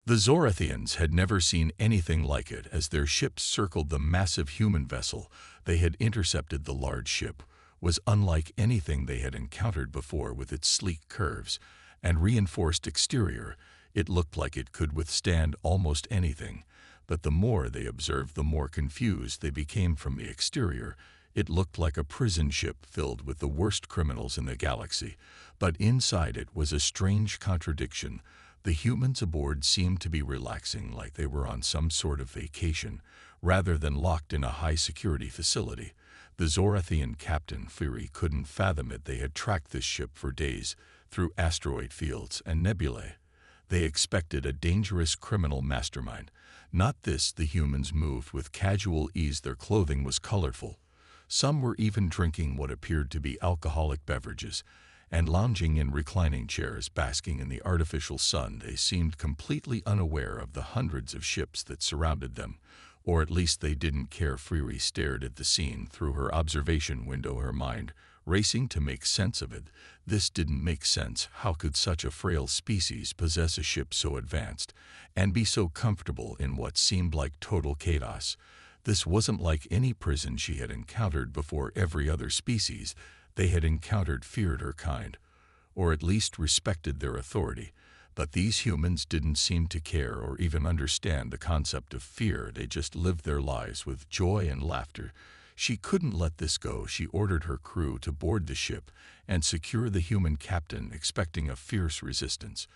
The Zorathians had never seen anything like it. As their ships circled the massive human vessel they had intercepted, the large ship was unlike anything they had encountered before. With its sleek curves and reinforced exterior, it looked like it could withstand almost anything. But the more they observed, the more confused they became. From the exterior, it looked like a prison ship filled with the worst criminals in the galaxy. But inside it was a strange contradiction. The humans aboard seemed to be relaxing, like they were on some sort of vacation, rather than locked in a high-security facility. The Zorathian captain, Fury, couldn't fathom it. They had tracked this ship for days, through asteroid fields and nebulae. They expected a dangerous criminal mastermind. Not this. The humans moved with casual ease. Their clothing was colorful. Some were even drinking what appeared to be alcoholic beverages, and lounging in reclining chairs, basking in the artificial sun. They seemed completely unaware of the hundreds of ships that surrounded them, or at least they didn't care. Fury stared at the scene through her observation window, her mind racing to make sense of it. This didn't make sense. How could such a frail species possess a ship so advanced and be so comfortable in what seemed like total chaos? This wasn't like any prison she had encountered before. Every other species they had encountered feared her kind, or at least respected their authority. But these humans didn't seem to care or even understand the concept of fear. They just lived their lives with joy and laughter. She couldn't let this go. She ordered her crew to board the ship and secure the human captain, expecting a fierce resistance.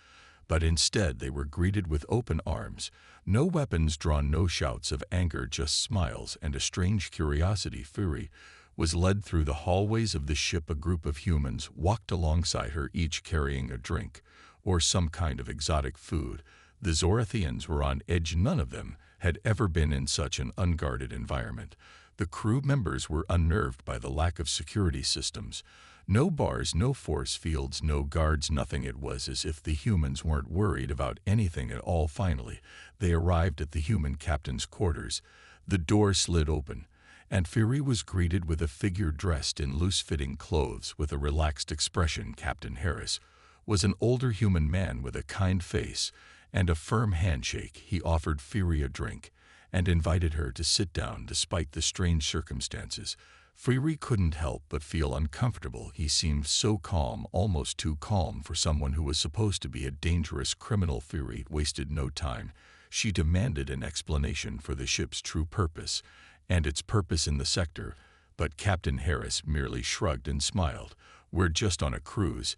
But instead they were greeted with open arms. No weapons drawn, no shouts of anger, just smiles and a strange curiosity. Fury was led through the hallways of the ship. A group of humans walked alongside her, each carrying a drink or some kind of exotic food. The Zorathians were on edge. None of them had ever been in such an unguarded environment. The crew members were unnerved by the lack of security systems. No bars, no force fields, no guards, nothing. It was as if the humans weren't worried about anything at all. Finally, they arrived at the human captain's quarters. The door slid open, and Fury was greeted with a figure dressed in loose-fitting clothes with a relaxed expression. Captain Harris was an older human man with a kind face and a firm handshake. He offered Fury a drink and invited her to sit down. Despite the strange circumstances, Fury couldn't help but feel uncomfortable. He seemed so calm, almost too calm for someone who was supposed to be a dangerous criminal. Fury wasted no time. She demanded an explanation for the ship's true purpose and its purpose in the sector, but Captain Harris merely shrugged and smiled. "We're just on a cruise,"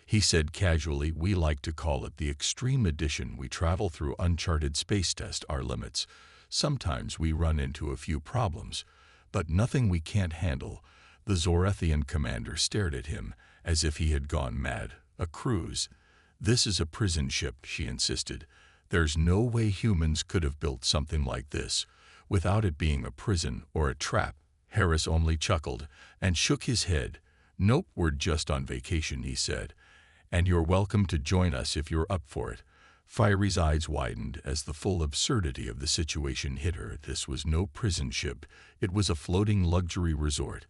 he said casually. "We like to call it the Extreme Edition. We travel through uncharted space, test our limits. Sometimes we run into a few problems, but nothing we can't handle." The Zorathian commander stared at him as if he had gone mad. "A cruise? This is a prison ship," she insisted. "There's no way humans could have built something like this without it being a prison or a trap." Harris only chuckled and shook his head. "Nope, we're just on vacation," he said, "and you're welcome to join us if you're up for it." Fury's eyes widened as the full absurdity of the situation hit her. This was no prison ship. It was a floating luxury resort.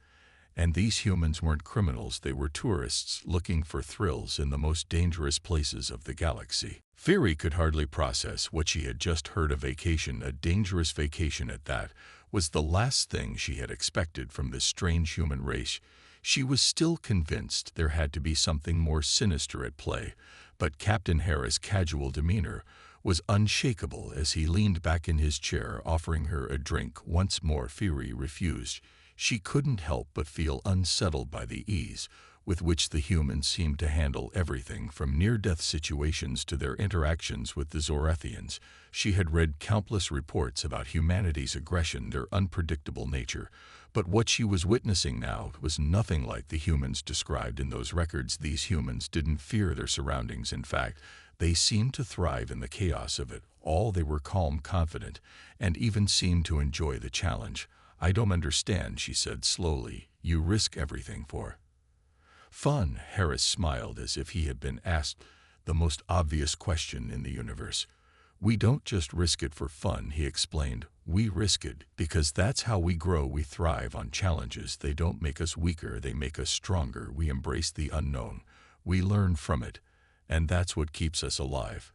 And these humans weren't criminals. They were tourists looking for thrills in the most dangerous places of the galaxy. Fury could hardly process what she had just heard. A vacation, a dangerous vacation at that, was the last thing she had expected from this strange human race. She was still convinced there had to be something more sinister at play, but Captain Harris' casual demeanor was unshakable as he leaned back in his chair, offering her a drink. Once more Fury refused. She couldn't help but feel unsettled by the ease with which the humans seemed to handle everything from near-death situations to their interactions with the Zorathians. She had read countless reports about humanity's aggression, their unpredictable nature, but what she was witnessing now was nothing like the humans described in those records. These humans didn't fear their surroundings. In fact, they seemed to thrive in the chaos of it all. They were calm, confident, and even seemed to enjoy the challenge. "I don't understand," she said slowly. "You risk everything for fun?" Harris smiled as if he had been asked the most obvious question in the universe. "We don't just risk it for fun," he explained. "We risk it because that's how we grow. We thrive on challenges. They don't make us weaker, they make us stronger. We embrace the unknown. We learn from it, and that's what keeps us alive."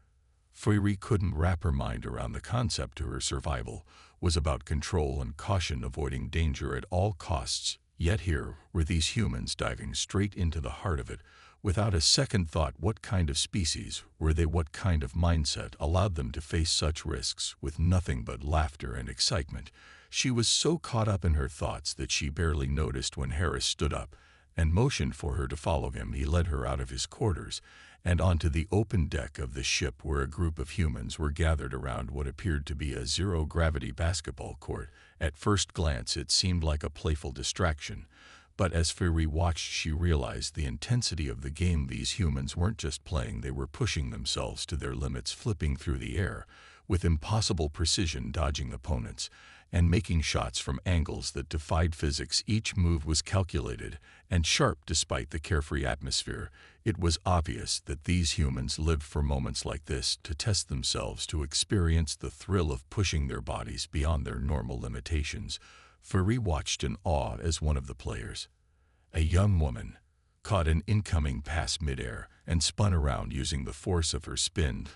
Fury couldn't wrap her mind around the concept. Her survival was about control and caution, avoiding danger at all costs. Yet here were these humans diving straight into the heart of it, without a second thought. What kind of species were they? What kind of mindset allowed them to face such risks with nothing but laughter and excitement? She was so caught up in her thoughts that she barely noticed when Harris stood up and motioned for her to follow him. He led her out of his quarters and onto the open deck of the ship, where a group of humans were gathered around what appeared to be a zero-gravity basketball court. At first glance, it seemed like a playful distraction, but as Fury watched, she realized the intensity of the game. These humans weren't just playing, they were pushing themselves to their limits, flipping through the air with impossible precision, dodging opponents and making shots from angles that defied physics. Each move was calculated and sharp despite the carefree atmosphere. It was obvious that these humans lived for moments like this, to test themselves, to experience the thrill of pushing their bodies beyond their normal limitations. Fury watched in awe as one of the players, a young woman, caught an incoming pass midair and spun around, using the force of her spin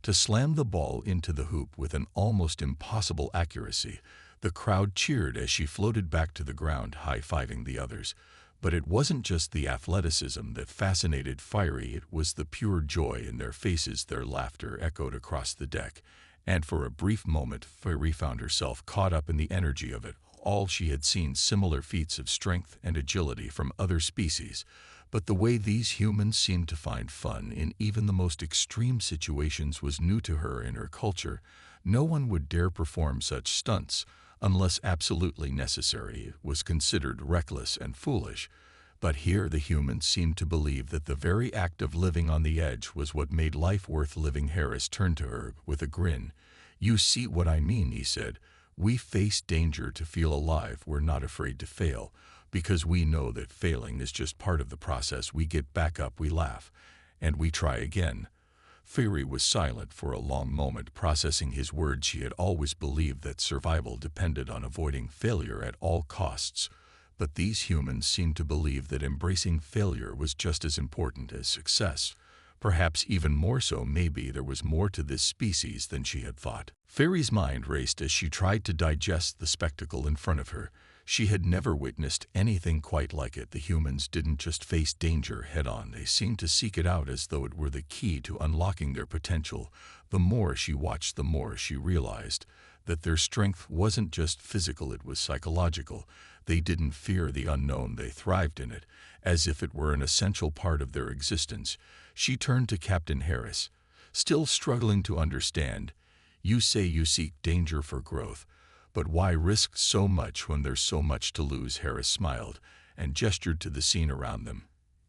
to slam the ball into the hoop with an almost impossible accuracy. The crowd cheered as she floated back to the ground, high-fiving the others. But it wasn't just the athleticism that fascinated Fury, it was the pure joy in their faces. Their laughter echoed across the deck, and for a brief moment Fury found herself caught up in the energy of it all. She had seen similar feats of strength and agility from other species, but the way these humans seemed to find fun in even the most extreme situations was new to her. In her culture, no one would dare perform such stunts unless absolutely necessary. It was considered reckless and foolish. But here the humans seemed to believe that the very act of living on the edge was what made life worth living. Harris turned to her with a grin. "You see what I mean," he said. "We face danger to feel alive. We're not afraid to fail, because we know that failing is just part of the process. We get back up, we laugh, and we try again." Fury was silent for a long moment, processing his words. She had always believed that survival depended on avoiding failure at all costs, but these humans seemed to believe that embracing failure was just as important as success. Perhaps even more so. Maybe there was more to this species than she had thought. Fury's mind raced as she tried to digest the spectacle in front of her. She had never witnessed anything quite like it. The humans didn't just face danger head-on, they seemed to seek it out as though it were the key to unlocking their potential. The more she watched, the more she realized that their strength wasn't just physical, it was psychological. They didn't fear the unknown, they thrived in it, as if it were an essential part of their existence. She turned to Captain Harris, still struggling to understand. "You say you seek danger for growth, but why risk so much when there's so much to lose?" Harris smiled and gestured to the scene around them.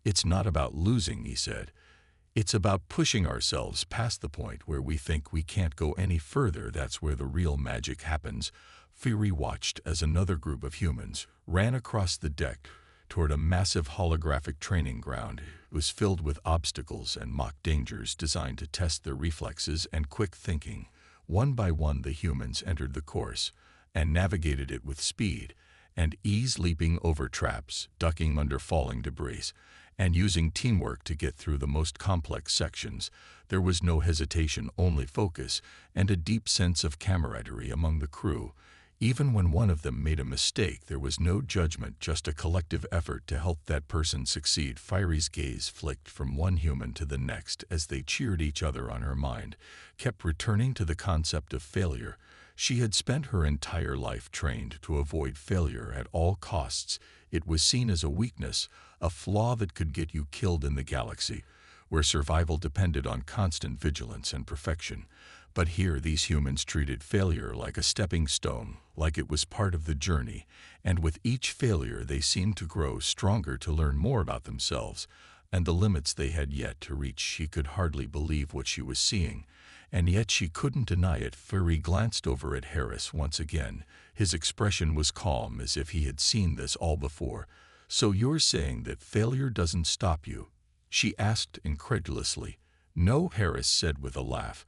"It's not about losing," he said. "It's about pushing ourselves past the point where we think we can't go any further. That's where the real magic happens." Fury watched as another group of humans ran across the deck toward a massive holographic training ground. It was filled with obstacles and mock dangers designed to test their reflexes and quick thinking. One by one, the humans entered the course and navigated it with speed and ease, leaping over traps, ducking under falling debris, and using teamwork to get through the most complex sections. There was no hesitation, only focus and a deep sense of camaraderie among the crew. Even when one of them made a mistake, there was no judgment, just a collective effort to help that person succeed. Fury's gaze flicked from one human to the next as they cheered each other on. Her mind kept returning to the concept of failure. She had spent her entire life trained to avoid failure at all costs. It was seen as a weakness, a flaw that could get you killed in the galaxy, where survival depended on constant vigilance and perfection. But here these humans treated failure like a stepping stone, like it was part of the journey, and with each failure they seemed to grow stronger, to learn more about themselves and the limits they had yet to reach. She could hardly believe what she was seeing, and yet she couldn't deny it. Fury glanced over at Harris once again. His expression was calm, as if he had seen this all before. "So you're saying that failure doesn't stop you?" she asked incredulously. "No," Harris said with a laugh.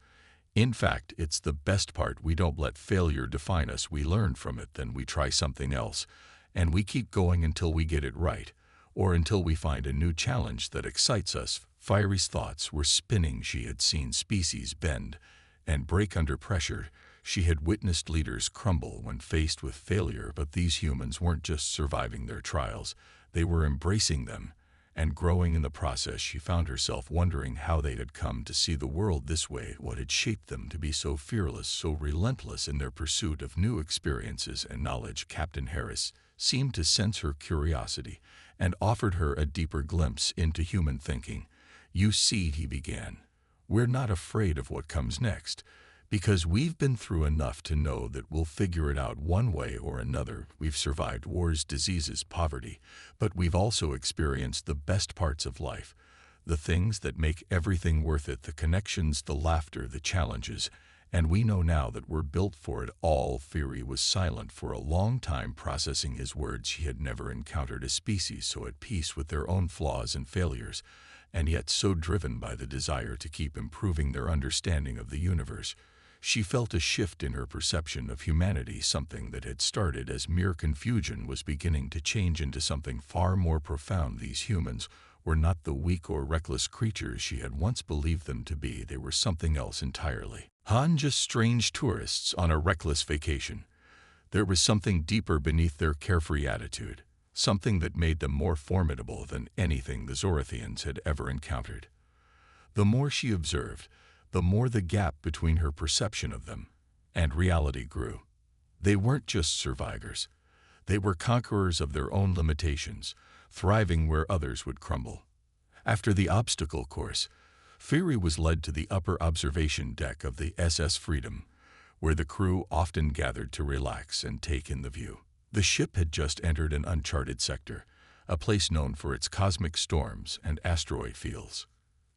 "In fact, it's the best part. We don't let failure define us. We learn from it, then we try something else, and we keep going until we get it right, or until we find a new challenge that excites us." Fiery's thoughts were spinning. She had seen species bend and break under pressure. She had witnessed leaders crumble when faced with failure, but these humans weren't just surviving their trials, they were embracing them and growing in the process. She found herself wondering how they had come to see the world this way, what had shaped them to be so fearless, so relentless in their pursuit of new experiences and knowledge. Captain Harris seemed to sense her curiosity and offered her a deeper glimpse into human thinking. "You see," he began, "we're not afraid of what comes next, because we've been through enough to know that we'll figure it out one way or another. We've survived wars, diseases, poverty, but we've also experienced the best parts of life, the things that make everything worth it, the connections, the laughter, the challenges, and we know now that we're built for it all." Fury was silent for a long time, processing his words. She had never encountered a species so at peace with their own flaws and failures, and yet so driven by the desire to keep improving their understanding of the universe. She felt a shift in her perception of humanity. Something that had started as mere confusion was beginning to change into something far more profound. These humans were not the weak or reckless creatures she had once believed them to be. They were something else entirely. Just strange tourists on a reckless vacation. There was something deeper beneath their carefree attitude, something that made them more formidable than anything the Zorathians had ever encountered. The more she observed, the more the gap between her perception of them and reality grew. They weren't just survivors. They were conquerors of their own limitations, thriving where others would crumble. After the obstacle course, Fury was led to the upper observation deck of the SS Freedom, where the crew often gathered to relax and take in the view. The ship had just entered an uncharted sector, a place known for its cosmic storms and asteroid fields.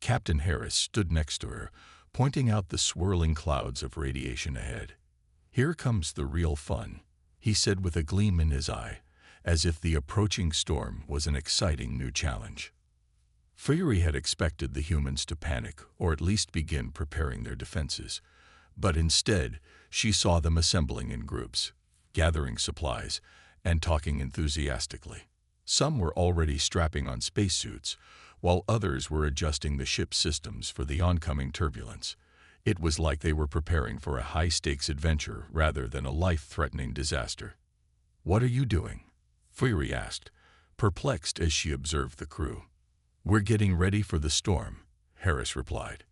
Captain Harris stood next to her, pointing out the swirling clouds of radiation ahead. "Here comes the real fun," he said with a gleam in his eye, as if the approaching storm was an exciting new challenge. Fury had expected the humans to panic, or at least begin preparing their defenses, but instead she saw them assembling in groups, gathering supplies, and talking enthusiastically. Some were already strapping on spacesuits, while others were adjusting the ship's systems for the oncoming turbulence. It was like they were preparing for a high-stakes adventure rather than a life-threatening disaster. "What are you doing?" Fury asked, perplexed as she observed the crew. "We're getting ready for the storm," Harris replied.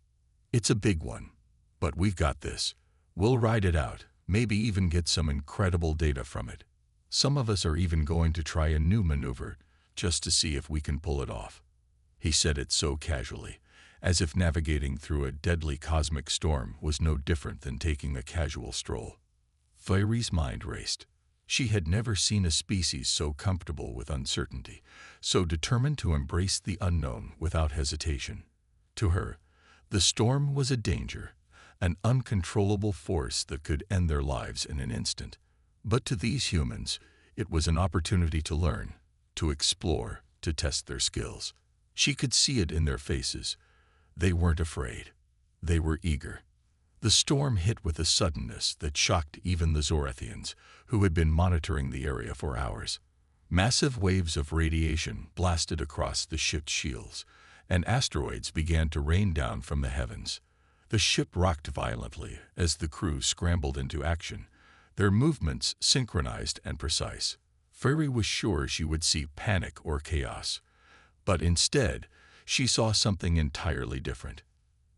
"It's a big one, but we've got this. We'll ride it out, maybe even get some incredible data from it. Some of us are even going to try a new maneuver just to see if we can pull it off." He said it so casually, as if navigating through a deadly cosmic storm was no different than taking a casual stroll. Fury's mind raced. She had never seen a species so comfortable with uncertainty, so determined to embrace the unknown without hesitation. To her, the storm was a danger, an uncontrollable force that could end their lives in an instant. But to these humans, it was an opportunity to learn, to explore, to test their skills. She could see it in their faces. They weren't afraid. They were eager. The storm hit with a suddenness that shocked even the Zorathians, who had been monitoring the area for hours. Massive waves of radiation blasted across the ship's shields, and asteroids began to rain down from the heavens. The ship rocked violently as the crew scrambled into action, their movements synchronized and precise. Fury was sure she would see panic or chaos, but instead, she saw something entirely different.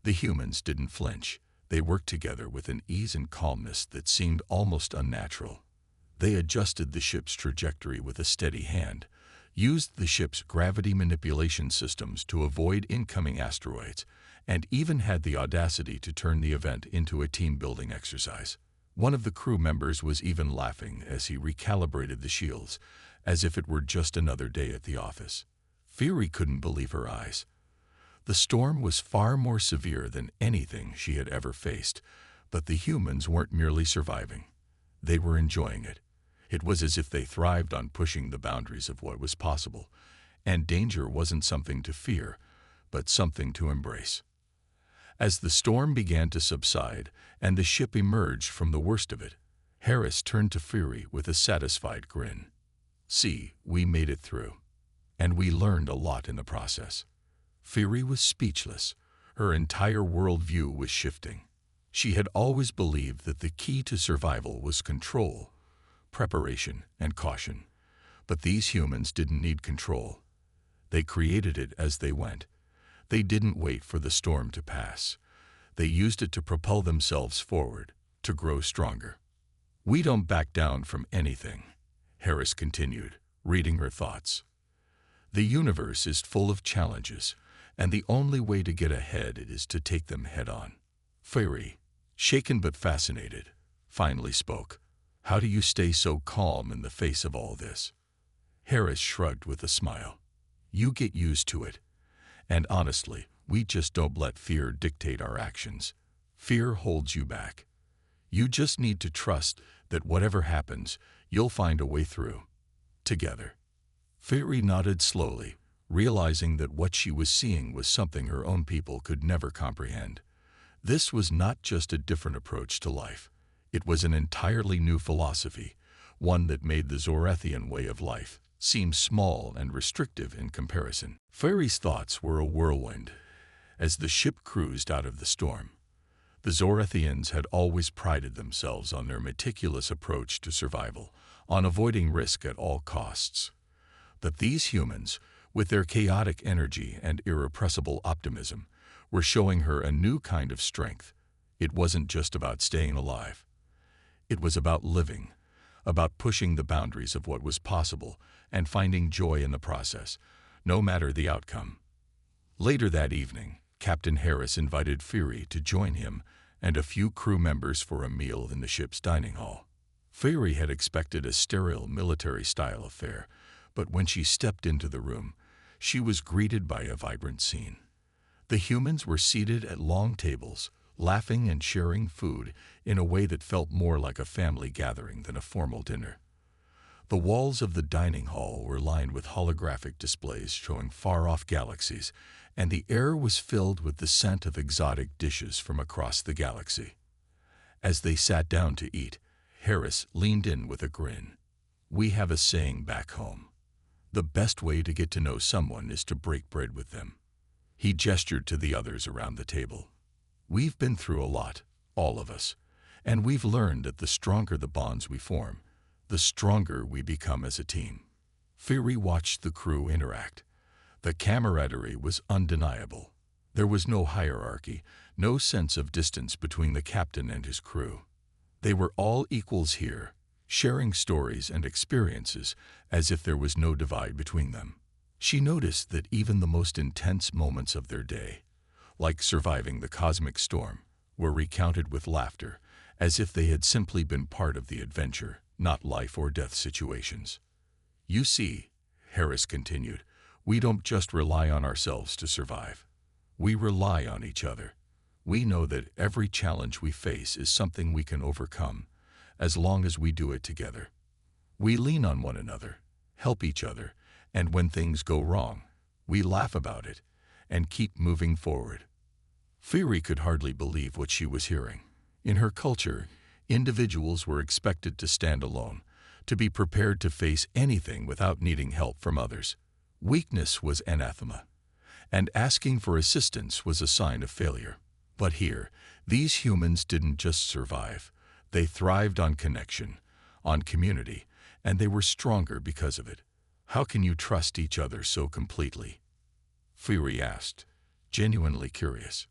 The humans didn't flinch. They worked together with an ease and calmness that seemed almost unnatural. They adjusted the ship's trajectory with a steady hand, used the ship's gravity manipulation systems to avoid incoming asteroids, and even had the audacity to turn the event into a team-building exercise. One of the crew members was even laughing as he recalibrated the shields, as if it were just another day at the office. Fury couldn't believe her eyes. The storm was far more severe than anything she had ever faced, but the humans weren't merely surviving. They were enjoying it. It was as if they thrived on pushing the boundaries of what was possible, and danger wasn't something to fear, but something to embrace. As the storm began to subside and the ship emerged from the worst of it, Harris turned to Fury with a satisfied grin. "See, we made it through. And we learned a lot in the process." Fury was speechless. Her entire worldview was shifting. She had always believed that the key to survival was control, preparation, and caution. But these humans didn't need control. They created it as they went. They didn't wait for the storm to pass. They used it to propel themselves forward, to grow stronger. "We don't back down from anything," Harris continued, reading her thoughts. "The universe is full of challenges, and the only way to get ahead is to take them head-on." Fury, shaken but fascinated, finally spoke. "How do you stay so calm in the face of all this?" Harris shrugged with a smile. "You get used to it. And honestly, we just don't let fear dictate our actions. Fear holds you back. You just need to trust that whatever happens, you'll find a way through. Together." Fury nodded slowly, realizing that what she was seeing was something her own people could never comprehend. This was not just a different approach to life. It was an entirely new philosophy, one that made the Zorathian way of life seem small and restrictive in comparison. Fury's thoughts were a whirlwind as the ship cruised out of the storm. The Zorathians had always prided themselves on their meticulous approach to survival, on avoiding risk at all costs. But these humans, with their chaotic energy and irrepressible optimism, were showing her a new kind of strength. It wasn't just about staying alive. It was about living, about pushing the boundaries of what was possible and finding joy in the process, no matter the outcome. Later that evening, Captain Harris invited Fury to join him and a few crew members for a meal in the ship's dining hall. Fury had expected a sterile military-style affair, but when she stepped into the room, she was greeted by a vibrant scene. The humans were seated at long tables, laughing and sharing food in a way that felt more like a family gathering than a formal dinner. The walls of the dining hall were lined with holographic displays showing far-off galaxies, and the air was filled with the scent of exotic dishes from across the galaxy. As they sat down to eat, Harris leaned in with a grin. "We have a saying back home. The best way to get to know someone is to break bread with them." He gestured to the others around the table. "We've been through a lot, all of us, and we've learned that the stronger the bonds we form, the stronger we become as a team." Fury watched the crew interact. The camaraderie was undeniable. There was no hierarchy, no sense of distance between the captain and his crew. They were all equals here, sharing stories and experiences as if there was no divide between them. She noticed that even the most intense moments of their day, like surviving the cosmic storm, were recounted with laughter, as if they had simply been part of the adventure, not life or death situations. "You see," Harris continued, "we don't just rely on ourselves to survive. We rely on each other. We know that every challenge we face is something we can overcome, as long as we do it together. We lean on one another, help each other, and when things go wrong, we laugh about it and keep moving forward." Fury could hardly believe what she was hearing. In her culture, individuals were expected to stand alone, to be prepared to face anything without needing help from others. Weakness was anathema, and asking for assistance was a sign of failure. But here, these humans didn't just survive. They thrived on connection, on community, and they were stronger because of it. "How can you trust each other so completely?" Fury asked, genuinely curious.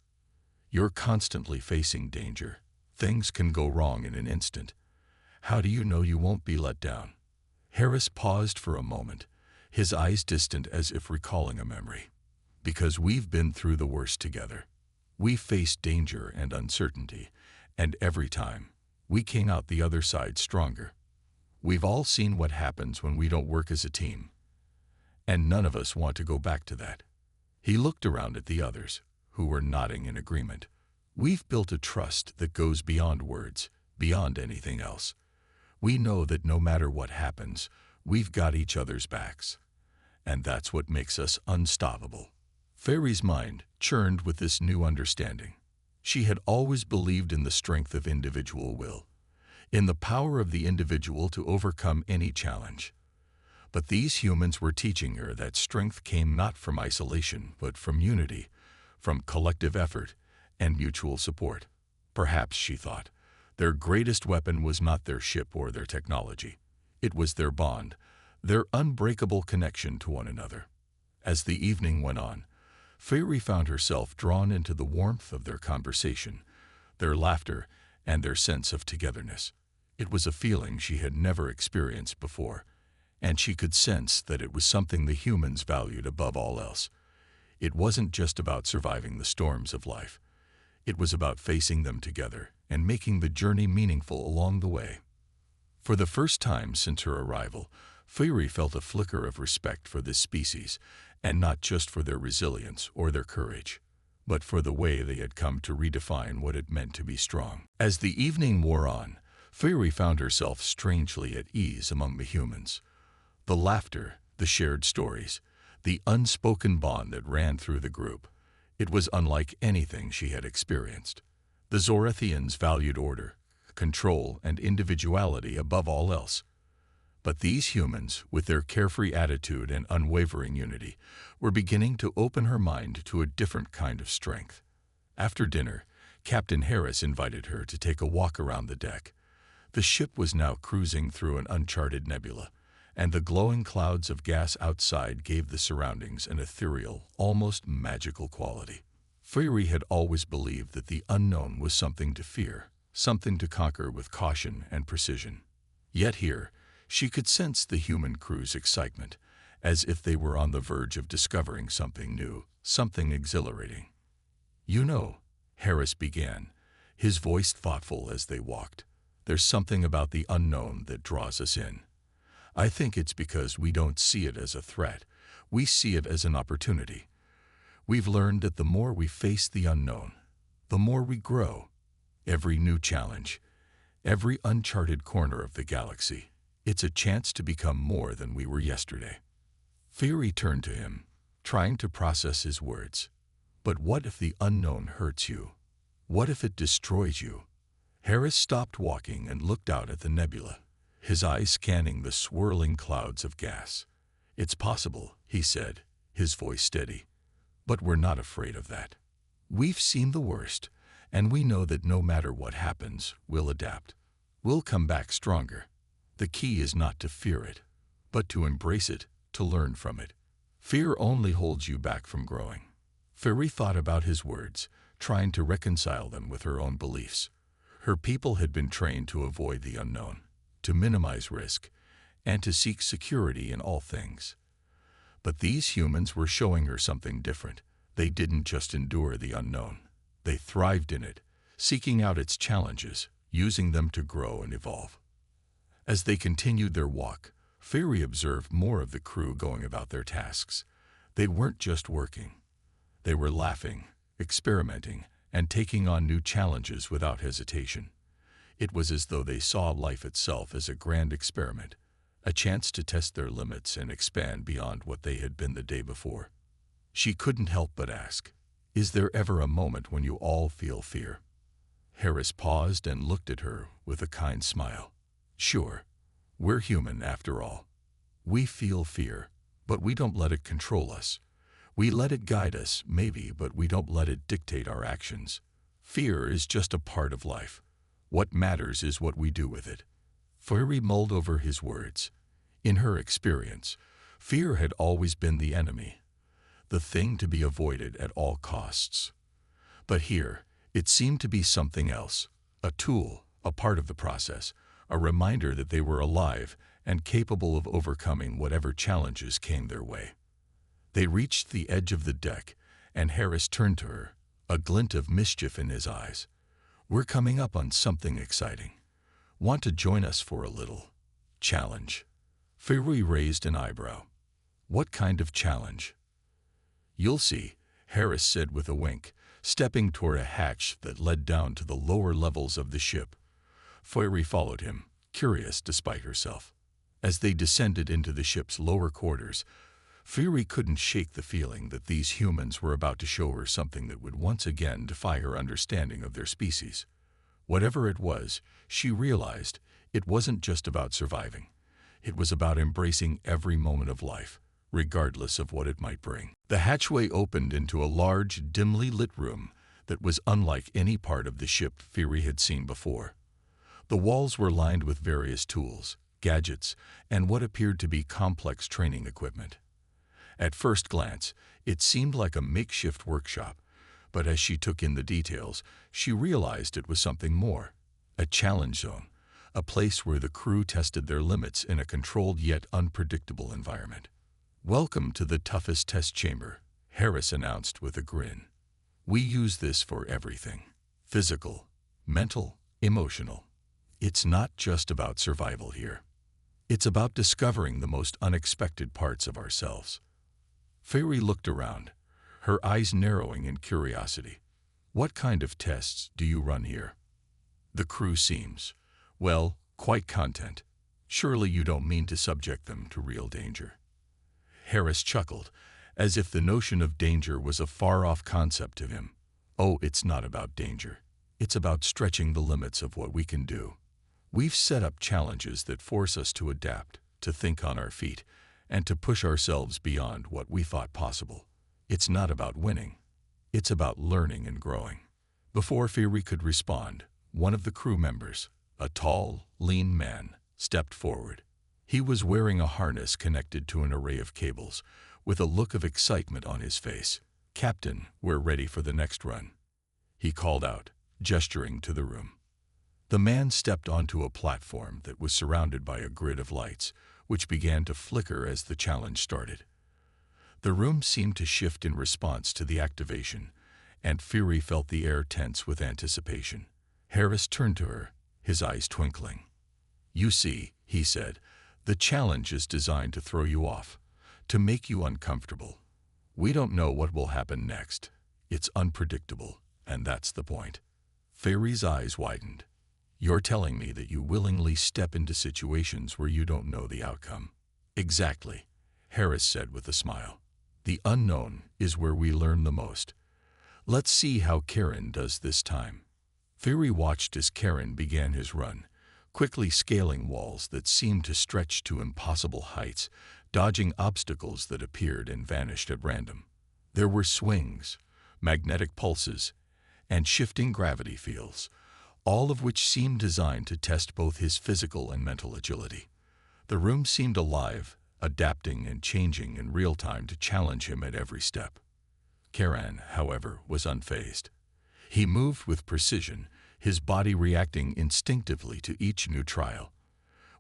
"You're constantly facing danger. Things can go wrong in an instant. How do you know you won't be let down?" Harris paused for a moment, his eyes distant as if recalling a memory. "Because we've been through the worst together. We faced danger and uncertainty, and every time, we came out the other side stronger. We've all seen what happens when we don't work as a team, and none of us want to go back to that." He looked around at the others, who were nodding in agreement. "We've built a trust that goes beyond words, beyond anything else. We know that no matter what happens, we've got each other's backs. And that's what makes us unstoppable." Fury's mind churned with this new understanding. She had always believed in the strength of individual will, in the power of the individual to overcome any challenge. But these humans were teaching her that strength came not from isolation, but from unity, from collective effort and mutual support. Perhaps, she thought, their greatest weapon was not their ship or their technology. It was their bond, their unbreakable connection to one another. As the evening went on, Fairy found herself drawn into the warmth of their conversation, their laughter, and their sense of togetherness. It was a feeling she had never experienced before, and she could sense that it was something the humans valued above all else. It wasn't just about surviving the storms of life. It was about facing them together and making the journey meaningful along the way. For the first time since her arrival, Fairy felt a flicker of respect for this species, and not just for their resilience or their courage, but for the way they had come to redefine what it meant to be strong. As the evening wore on, Fairy found herself strangely at ease among the humans. The laughter, the shared stories, the unspoken bond that ran through the group. It was unlike anything she had experienced. The Zorathians valued order, control, and individuality above all else. But these humans, with their carefree attitude and unwavering unity, were beginning to open her mind to a different kind of strength. After dinner, Captain Harris invited her to take a walk around the deck. The ship was now cruising through an uncharted nebula, and the glowing clouds of gas outside gave the surroundings an ethereal, almost magical quality. Fairy had always believed that the unknown was something to fear, something to conquer with caution and precision. Yet here, she could sense the human crew's excitement, as if they were on the verge of discovering something new, something exhilarating. "You know," Harris began, his voice thoughtful as they walked, "there's something about the unknown that draws us in. I think it's because we don't see it as a threat. We see it as an opportunity. We've learned that the more we face the unknown, the more we grow. Every new challenge, every uncharted corner of the galaxy, it's a chance to become more than we were yesterday." Fairy turned to him, trying to process his words. "But what if the unknown hurts you? What if it destroys you?" Harris stopped walking and looked out at the nebula, his eyes scanning the swirling clouds of gas. "It's possible," he said, his voice steady. "But we're not afraid of that. We've seen the worst, and we know that no matter what happens, we'll adapt. We'll come back stronger. The key is not to fear it, but to embrace it, to learn from it. Fear only holds you back from growing." Fairy thought about his words, trying to reconcile them with her own beliefs. Her people had been trained to avoid the unknown, to minimize risk, and to seek security in all things. But these humans were showing her something different. They didn't just endure the unknown. They thrived in it, seeking out its challenges, using them to grow and evolve. As they continued their walk, Fairy observed more of the crew going about their tasks. They weren't just working. They were laughing, experimenting, and taking on new challenges without hesitation. It was as though they saw life itself as a grand experiment, a chance to test their limits and expand beyond what they had been the day before. She couldn't help but ask, "Is there ever a moment when you all feel fear?" Harris paused and looked at her with a kind smile. "Sure. We're human after all. We feel fear, but we don't let it control us. We let it guide us, maybe, but we don't let it dictate our actions. Fear is just a part of life. What matters is what we do with it." Fairy mulled over his words. In her experience, fear had always been the enemy, the thing to be avoided at all costs. But here, it seemed to be something else, a tool, a part of the process, a reminder that they were alive and capable of overcoming whatever challenges came their way. They reached the edge of the deck, and Harris turned to her, a glint of mischief in his eyes. "We're coming up on something exciting. Want to join us for a little challenge?" Fairy raised an eyebrow. "What kind of challenge?" "You'll see," Harris said with a wink, stepping toward a hatch that led down to the lower levels of the ship. Fairy followed him, curious despite herself. As they descended into the ship's lower quarters, Fairy couldn't shake the feeling that these humans were about to show her something that would once again defy her understanding of their species. Whatever it was, she realized it wasn't just about surviving. It was about embracing every moment of life, regardless of what it might bring. The hatchway opened into a large, dimly lit room that was unlike any part of the ship Fury had seen before. The walls were lined with various tools, gadgets, and what appeared to be complex training equipment. At first glance, it seemed like a makeshift workshop, but as she took in the details, she realized it was something more. A challenge zone, a place where the crew tested their limits in a controlled yet unpredictable environment. "Welcome to the toughest test chamber," Harris announced with a grin. "We use this for everything. Physical, mental, emotional. It's not just about survival here. It's about discovering the most unexpected parts of ourselves." Fury looked around, her eyes narrowing in curiosity. "What kind of tests do you run here?" "The crew seems, well, quite content. Surely you don't mean to subject them to real danger." Harris chuckled, as if the notion of danger was a far-off concept to him. "Oh, it's not about danger. It's about stretching the limits of what we can do. We've set up challenges that force us to adapt, to think on our feet, and to push ourselves beyond what we thought possible. It's not about winning. It's about learning and growing." Before Fury could respond, one of the crew members, a tall, lean man, stepped forward. He was wearing a harness connected to an array of cables, with a look of excitement on his face. "Captain, we're ready for the next run," he called out, gesturing to the room. The man stepped onto a platform that was surrounded by a grid of lights, which began to flicker as the challenge started. The room seemed to shift in response to the activation, and Fury felt the air tense with anticipation. Harris turned to her, his eyes twinkling. "You see," he said, "the challenge is designed to throw you off, to make you uncomfortable. We don't know what will happen next. It's unpredictable, and that's the point." Fury's eyes widened. "You're telling me that you willingly step into situations where you don't know the outcome?" "Exactly," Harris said with a smile. "The unknown is where we learn the most. Let's see how Karen does this time." Fury watched as Karen began his run, quickly scaling walls that seemed to stretch to impossible heights, dodging obstacles that appeared and vanished at random. There were swings, magnetic pulses, and shifting gravity fields, all of which seemed designed to test both his physical and mental agility. The room seemed alive, adapting and changing in real time to challenge him at every step. Karen, however, was unfazed. He moved with precision, his body reacting instinctively to each new trial.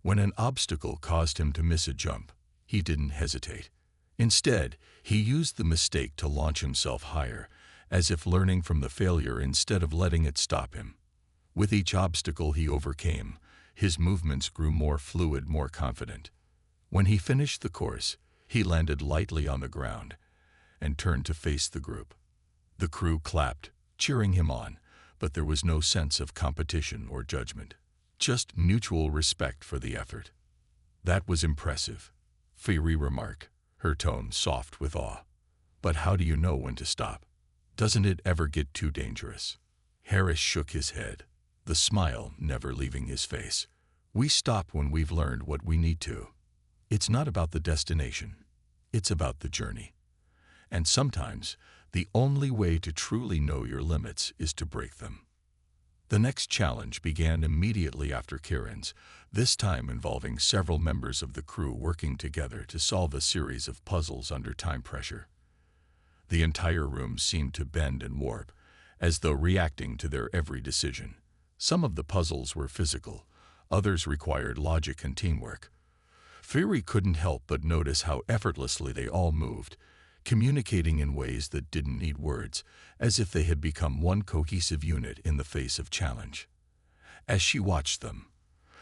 When an obstacle caused him to miss a jump, he didn't hesitate. Instead, he used the mistake to launch himself higher, as if learning from the failure instead of letting it stop him. With each obstacle he overcame, his movements grew more fluid, more confident. When he finished the course, he landed lightly on the ground and turned to face the group. The crew clapped, cheering him on, but there was no sense of competition or judgment, just mutual respect for the effort. "That was impressive," Fury remarked, her tone soft with awe. "But how do you know when to stop? Doesn't it ever get too dangerous?" Harris shook his head, the smile never leaving his face. "We stop when we've learned what we need to. It's not about the destination. It's about the journey. And sometimes, the only way to truly know your limits is to break them." The next challenge began immediately after Karen's, this time involving several members of the crew working together to solve a series of puzzles under time pressure. The entire room seemed to bend and warp, as though reacting to their every decision. Some of the puzzles were physical, others required logic and teamwork. Fury couldn't help but notice how effortlessly they all moved, communicating in ways that didn't need words, as if they had become one cohesive unit in the face of challenge. As she watched them,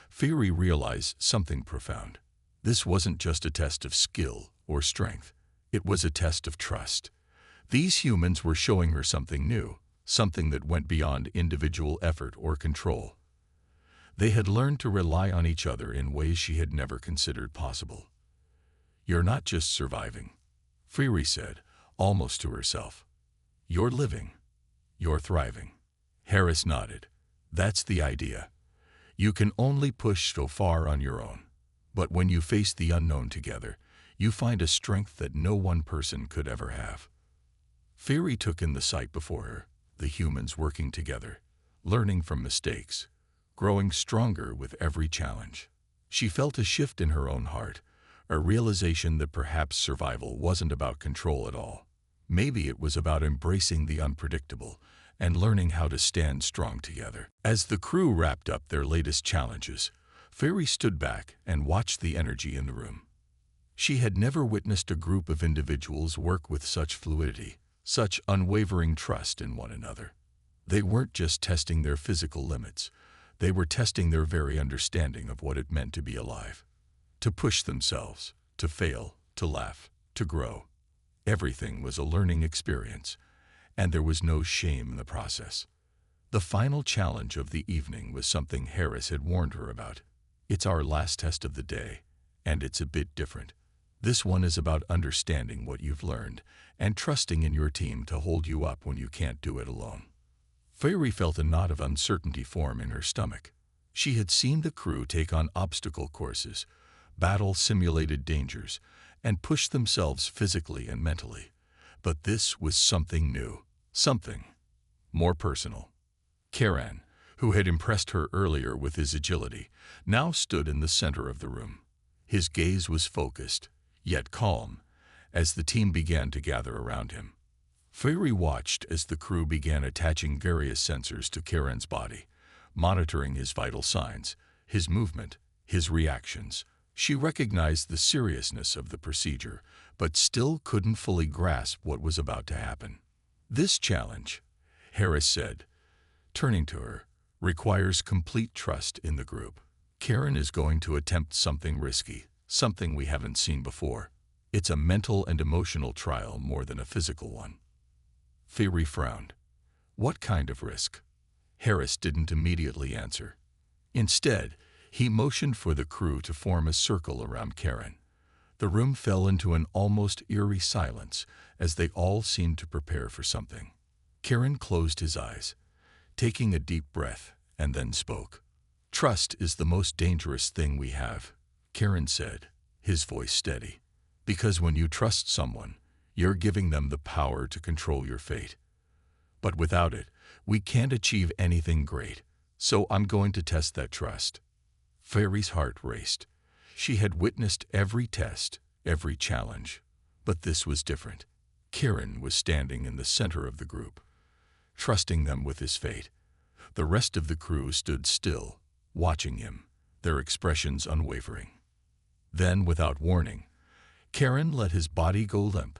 Fury realized something profound. This wasn't just a test of skill or strength. It was a test of trust. These humans were showing her something new, something that went beyond individual effort or control. They had learned to rely on each other in ways she had never considered possible. "You're not just surviving," Fury said, almost to herself. "You're living. You're thriving." Harris nodded. "That's the idea. You can only push so far on your own. But when you face the unknown together, you find a strength that no one person could ever have. Fairy took in the sight before her, the humans working together, learning from mistakes, growing stronger with every challenge. She felt a shift in her own heart, a realization that perhaps survival wasn't about control at all. Maybe it was about embracing the unpredictable and learning how to stand strong together. As the crew wrapped up their latest challenges, Fairy stood back and watched the energy in the room. She had never witnessed a group of individuals work with such fluidity, such unwavering trust in one another. They weren't just testing their physical limits, they were testing their very understanding of what it meant to be alive. To push themselves, to fail, to laugh, to grow. Everything was a learning experience, and there was no shame in the process. The final challenge of the evening was something Harris had warned her about. It's our last test of the day, and it's a bit different. This one is about understanding what you've learned and trusting in your team to hold you up when you can't do it alone. Fairy felt a knot of uncertainty form in her stomach. She had seen the crew take on obstacle courses, battle simulated dangers, and push themselves physically and mentally. But this was something new, something more personal. Karen, who had impressed her earlier with his agility, now stood in the center of the room. His gaze was focused, yet calm, as the team began to gather around him. Fairy watched as the crew began attaching various sensors to Karen's body, monitoring his vital signs, his movement, his reactions. She recognized the seriousness of the procedure, but still couldn't fully grasp what was about to happen. This challenge, Harris said, turning to her, requires complete trust in the group. Karen is going to attempt something risky, something we haven't seen before. It's a mental and emotional trial more than a physical one. Fairy frowned. What kind of risk? Harris didn't immediately answer. Instead, he motioned for the crew to form a circle around Karen. The room fell into an almost eerie silence as they all seemed to prepare for something. Karen closed his eyes, taking a deep breath, and then spoke. Trust is the most dangerous thing we have, Karen said, his voice steady. Because when you trust someone, you're giving them the power to control your fate. But without it, we can't achieve anything great, so I'm going to test that trust. Fairy's heart raced. She had witnessed every test, every challenge, but this was different. Karen was standing in the center of the group, trusting them with his fate. The rest of the crew stood still, watching him, their expressions unwavering. Then, without warning, Karen let his body go limp.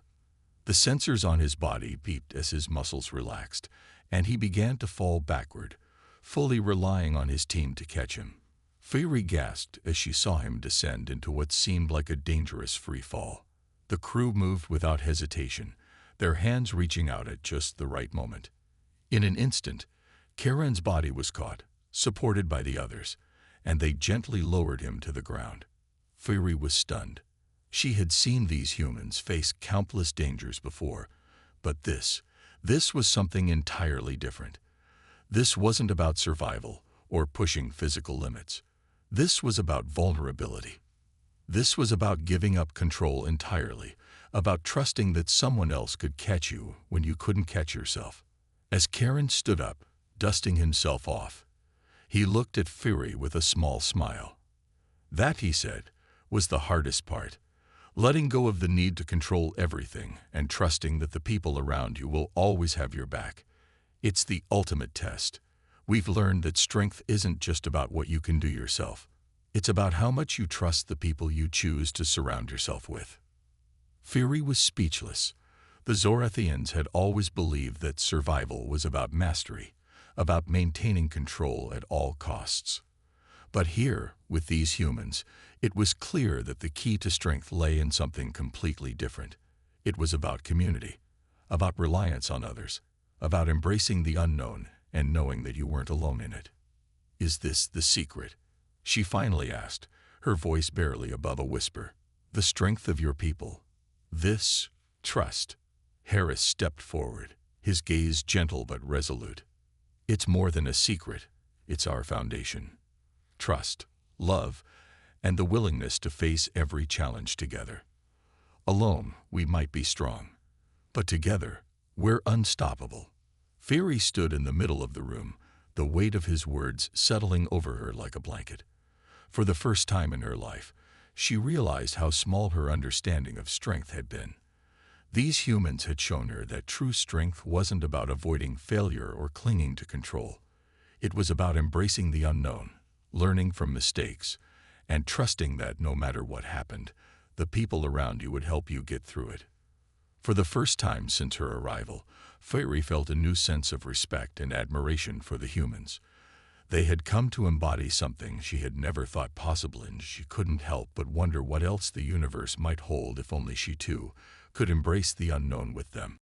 The sensors on his body beeped as his muscles relaxed, and he began to fall backward, fully relying on his team to catch him. Fairy gasped as she saw him descend into what seemed like a dangerous free fall. The crew moved without hesitation, their hands reaching out at just the right moment. In an instant, Karen's body was caught, supported by the others, and they gently lowered him to the ground. Fairy was stunned. She had seen these humans face countless dangers before, but this was something entirely different. This wasn't about survival or pushing physical limits. This was about vulnerability. This was about giving up control entirely, about trusting that someone else could catch you when you couldn't catch yourself. As Karen stood up, dusting himself off, he looked at Fairy with a small smile. That, he said, was the hardest part. Letting go of the need to control everything and trusting that the people around you will always have your back. It's the ultimate test. We've learned that strength isn't just about what you can do yourself. It's about how much you trust the people you choose to surround yourself with. Fairy was speechless. The Zorathians had always believed that survival was about mastery, about maintaining control at all costs. But here, with these humans, it was clear that the key to strength lay in something completely different. It was about community, about reliance on others, about embracing the unknown and knowing that you weren't alone in it. Is this the secret? She finally asked, her voice barely above a whisper. The strength of your people. This trust. Harris stepped forward, his gaze gentle but resolute. It's more than a secret. It's our foundation. Trust, love, and the willingness to face every challenge together. Alone, we might be strong, but together, we're unstoppable. Fairy stood in the middle of the room, the weight of his words settling over her like a blanket. For the first time in her life, she realized how small her understanding of strength had been. These humans had shown her that true strength wasn't about avoiding failure or clinging to control. It was about embracing the unknown, learning from mistakes, and trusting that no matter what happened, the people around you would help you get through it. For the first time since her arrival, Fairy felt a new sense of respect and admiration for the humans. They had come to embody something she had never thought possible, and she couldn't help but wonder what else the universe might hold if only she too could embrace the unknown with them.